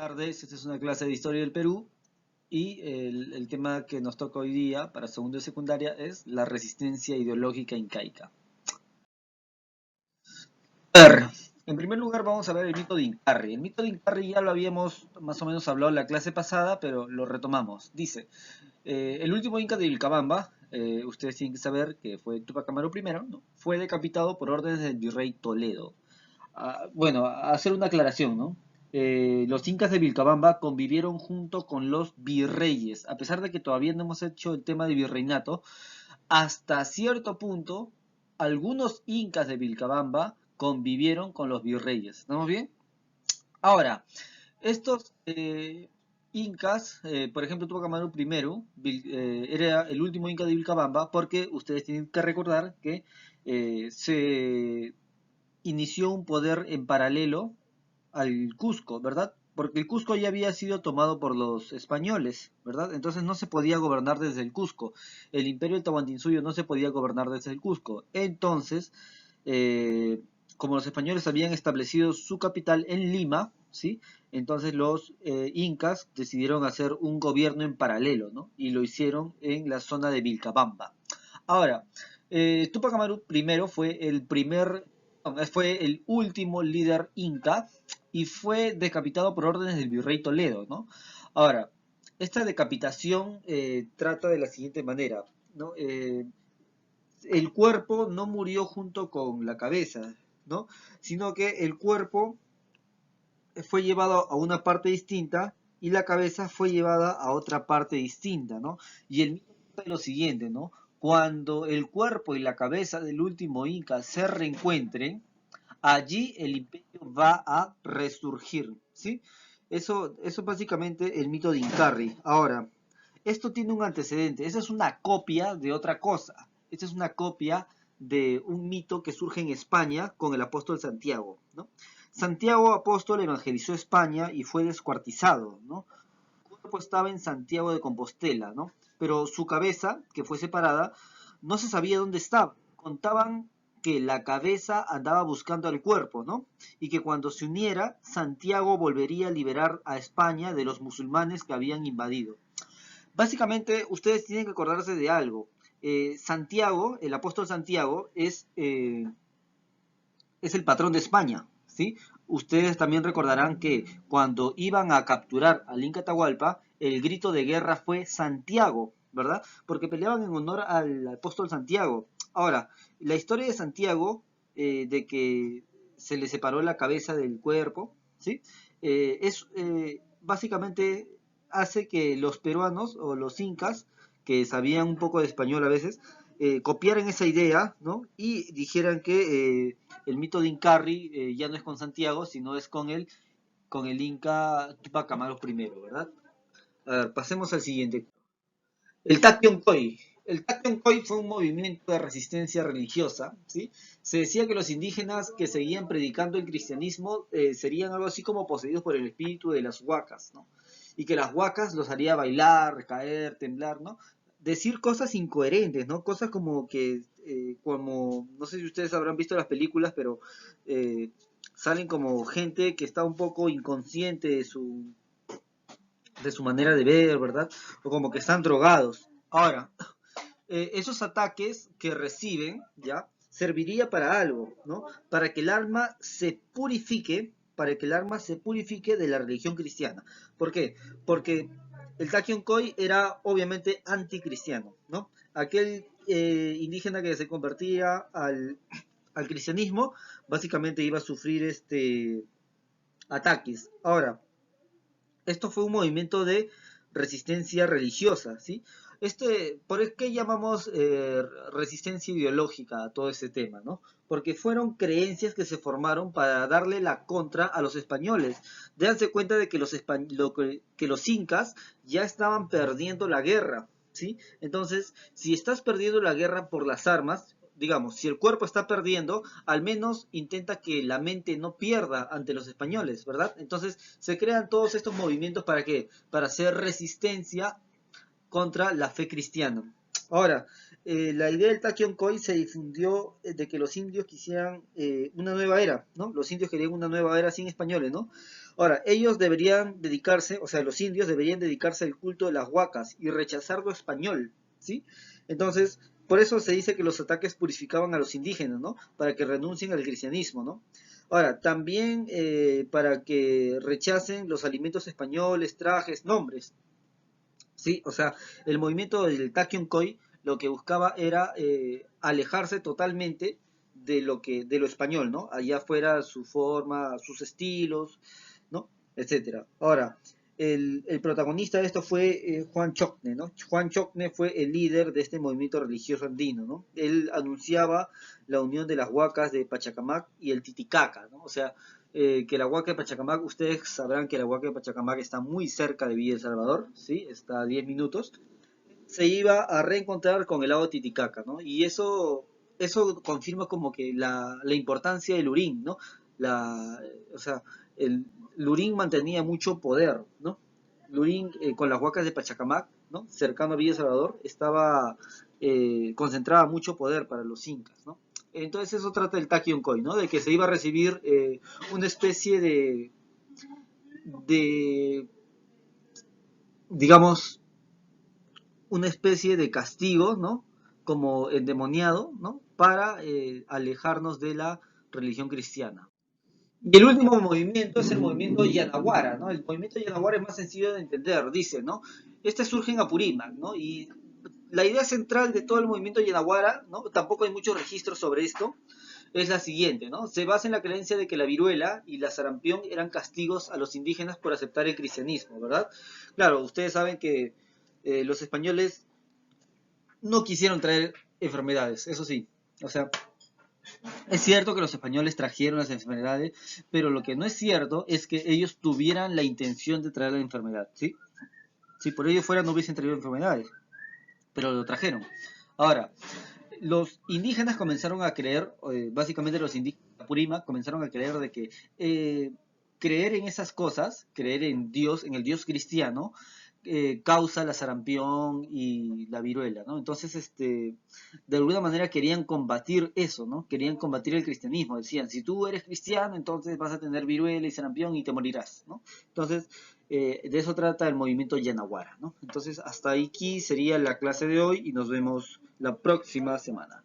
Tardes, esta es una clase de historia del Perú y el tema que nos toca hoy día para segundo de secundaria es la resistencia ideológica incaica. A ver, en primer lugar vamos a ver el mito de Incarri. El mito de Incarri ya lo habíamos más o menos hablado en la clase pasada, pero lo retomamos. Dice, el último inca de Vilcabamba, ustedes tienen que saber que fue Tupac Amaru I, ¿no? Fue decapitado por órdenes del virrey Toledo. Bueno, hacer una aclaración, ¿no? Los incas de Vilcabamba convivieron junto con los virreyes, a pesar de que todavía no hemos hecho el tema de virreinato, hasta cierto punto, algunos incas de Vilcabamba convivieron con los virreyes. ¿Estamos bien? Ahora, estos incas, por ejemplo, Tupac Amaru I, era el último inca de Vilcabamba, porque ustedes tienen que recordar que se inició un poder en paralelo al Cusco, ¿verdad? Porque el Cusco ya había sido tomado por los españoles, ¿verdad? Entonces no se podía gobernar desde el Cusco. El imperio del Tahuantinsuyo no se podía gobernar desde el Cusco. Entonces, eh, como los españoles habían establecido su capital en Lima, ¿sí? Entonces los incas decidieron hacer un gobierno en paralelo, ¿no? Y lo hicieron en la zona de Vilcabamba. Ahora, Tupac Amaru I fue el último líder inca y fue decapitado por órdenes del virrey Toledo, ¿no? Ahora, esta decapitación trata de la siguiente manera, ¿no? El cuerpo no murió junto con la cabeza, ¿no? Sino que el cuerpo fue llevado a una parte distinta y la cabeza fue llevada a otra parte distinta, ¿no? Y el mito es lo siguiente, ¿no? Cuando el cuerpo y la cabeza del último inca se reencuentren, allí el imperio va a resurgir, ¿sí? Eso básicamente el mito de Incarri. Ahora, esto tiene un antecedente, esa es una copia de otra cosa. Esta es una copia de un mito que surge en España con el apóstol Santiago, ¿no? Santiago apóstol evangelizó España y fue descuartizado, ¿no? Su cuerpo estaba en Santiago de Compostela, ¿no? Pero su cabeza, que fue separada, no se sabía dónde estaba. Contaban que la cabeza andaba buscando al cuerpo, ¿no? Y que cuando se uniera, Santiago volvería a liberar a España de los musulmanes que habían invadido. Básicamente, ustedes tienen que acordarse de algo. Santiago, el apóstol Santiago, es el patrón de España, ¿sí? Ustedes también recordarán que cuando iban a capturar al Inca Atahualpa, el grito de guerra fue Santiago, ¿verdad? Porque peleaban en honor al apóstol Santiago. Ahora, la historia de Santiago, de que se le separó la cabeza del cuerpo, ¿sí? Básicamente hace que los peruanos o los incas, que sabían un poco de español a veces, copiaran esa idea, ¿no? Y dijeran que el mito de Incarri ya no es con Santiago, sino es con el Inca Tupac Amaru I, ¿verdad? A ver, pasemos al siguiente. El Tationcoy. El Tationcoy fue un movimiento de resistencia religiosa, ¿sí? Se decía que los indígenas que seguían predicando el cristianismo serían algo así como poseídos por el espíritu de las huacas, ¿no? Y que las huacas los haría bailar, caer, temblar, ¿no? Decir cosas incoherentes, ¿no? Cosas como que, no sé si ustedes habrán visto las películas, pero eh, salen como gente que está un poco inconsciente de su manera de ver, ¿verdad? O como que están drogados. Ahora, esos ataques que reciben, ¿ya? Serviría para algo, ¿no? Para que el alma se purifique, para que el alma se purifique de la religión cristiana. ¿Por qué? Porque el Takyonkoy era obviamente anticristiano, ¿no? Aquel indígena que se convertía al cristianismo, básicamente iba a sufrir ataques. Ahora, esto fue un movimiento de resistencia religiosa, ¿sí? ¿Por qué llamamos resistencia ideológica a todo este tema, ¿no? Porque fueron creencias que se formaron para darle la contra a los españoles. Dense cuenta de que que los incas ya estaban perdiendo la guerra, ¿sí? Entonces, si estás perdiendo la guerra por las armas, digamos, si el cuerpo está perdiendo, al menos intenta que la mente no pierda ante los españoles, ¿verdad? Entonces se crean todos estos movimientos ¿para qué? Para hacer resistencia contra la fe cristiana. Ahora, la idea del Takyonkoy se difundió de que los indios quisieran una nueva era, ¿no? Los indios querían una nueva era sin españoles, ¿no? Ahora, ellos deberían dedicarse, o sea, los indios deberían dedicarse al culto de las huacas y rechazar lo español, ¿sí? Entonces, por eso se dice que los ataques purificaban a los indígenas, ¿no? Para que renuncien al cristianismo, ¿no? Ahora, también para que rechacen los alimentos españoles, trajes, nombres, ¿sí? O sea, el movimiento del Takion lo que buscaba era alejarse totalmente de lo español, ¿no? Allá fuera su forma, sus estilos, ¿no? Etcétera. Ahora, el protagonista de esto fue Juan Chocne, ¿no? Juan Chocne fue el líder de este movimiento religioso andino, ¿no? Él anunciaba la unión de las huacas de Pachacamac y el Titicaca, ¿no? O sea, que la Huaca de Pachacamac, ustedes sabrán que la Huaca de Pachacamac está muy cerca de Villa El Salvador, ¿sí? Está a 10 minutos. Se iba a reencontrar con el lago Titicaca, ¿no? Y eso confirma como que la importancia del Lurín, ¿no? O sea, el Lurín mantenía mucho poder, ¿no? Lurín con las huacas de Pachacamac, ¿no? Cercano a Villa El Salvador, concentraba mucho poder para los incas, ¿no? Entonces eso trata el Takion ¿no? De que se iba a recibir una especie de, digamos, una especie de castigo, ¿no? Como endemoniado, ¿no? Para alejarnos de la religión cristiana. Y el último movimiento es el movimiento Yanaguara, ¿no? El movimiento Yanaguara es más sencillo de entender, dice, ¿no? Este surge en Apurímac, ¿no? Y la idea central de todo el movimiento Yanaguara, ¿no? Tampoco hay muchos registros sobre esto, es la siguiente, ¿no? Se basa en la creencia de que la viruela y la sarampión eran castigos a los indígenas por aceptar el cristianismo, ¿verdad? Claro, ustedes saben que los españoles no quisieron traer enfermedades, eso sí. O sea, es cierto que los españoles trajeron las enfermedades, pero lo que no es cierto es que ellos tuvieran la intención de traer la enfermedad, ¿sí? Si por ello fuera no hubiesen traído enfermedades, pero lo trajeron. Ahora, los indígenas comenzaron a creer, básicamente los indígenas de Purima comenzaron a creer de que creer en esas cosas, creer en Dios, en el Dios cristiano, causa la sarampión y la viruela, ¿no? Entonces, de alguna manera querían combatir eso, ¿no? Querían combatir el cristianismo. Decían, si tú eres cristiano, entonces vas a tener viruela y sarampión y te morirás, ¿no? Entonces, de eso trata el movimiento Yanaguara, ¿no? Entonces, hasta aquí sería la clase de hoy y nos vemos la próxima semana.